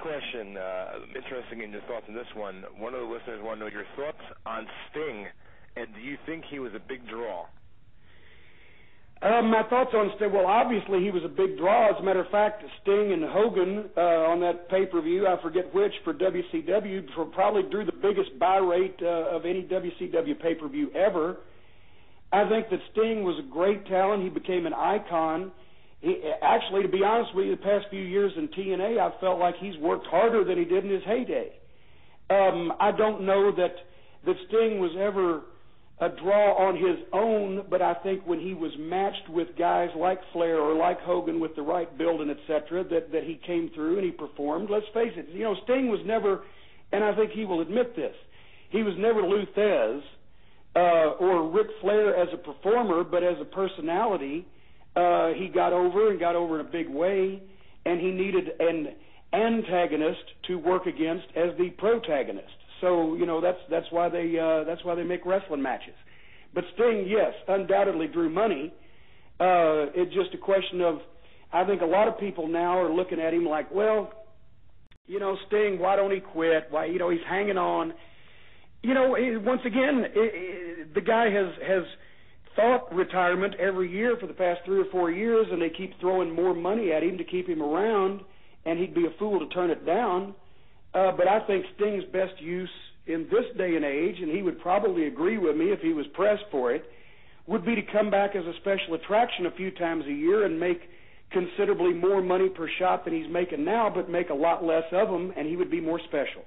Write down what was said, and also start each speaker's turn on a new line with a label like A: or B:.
A: question. Interesting in your thoughts on this one. One of the listeners want to know your thoughts on Sting, and do you think he was a big draw?
B: My thoughts on Sting, well, obviously he was a big draw. As a matter of fact, Sting and Hogan on that pay-per-view, I forget which, for WCW, probably drew the biggest buy rate of any WCW pay-per-view ever. I think that Sting was a great talent. He became an icon. Actually, to be honest with you, the past few years in TNA, I felt like he's worked harder than he did in his heyday. I don't know that Sting was ever a draw on his own, but I think when he was matched with guys like Flair or like Hogan with the right build and et cetera, that he came through and he performed. Let's face it, Sting was never, and I think he will admit this, he was never Lou Thez or Ric Flair as a performer, but as a personality, he got over in a big way, and he needed an antagonist to work against as the protagonist. So that's why they make wrestling matches. But Sting, yes, undoubtedly drew money. It's just a question of, I think a lot of people now are looking at him like, well, Sting, why don't he quit? Why, he's hanging on. Once again, the guy has thought retirement every year for the past 3 or 4 years, and they keep throwing more money at him to keep him around, and he'd be a fool to turn it down. But I think Sting's best use in this day and age, and he would probably agree with me if he was pressed for it, would be to come back as a special attraction a few times a year and make considerably more money per shot than he's making now, but make a lot less of them, and he would be more special.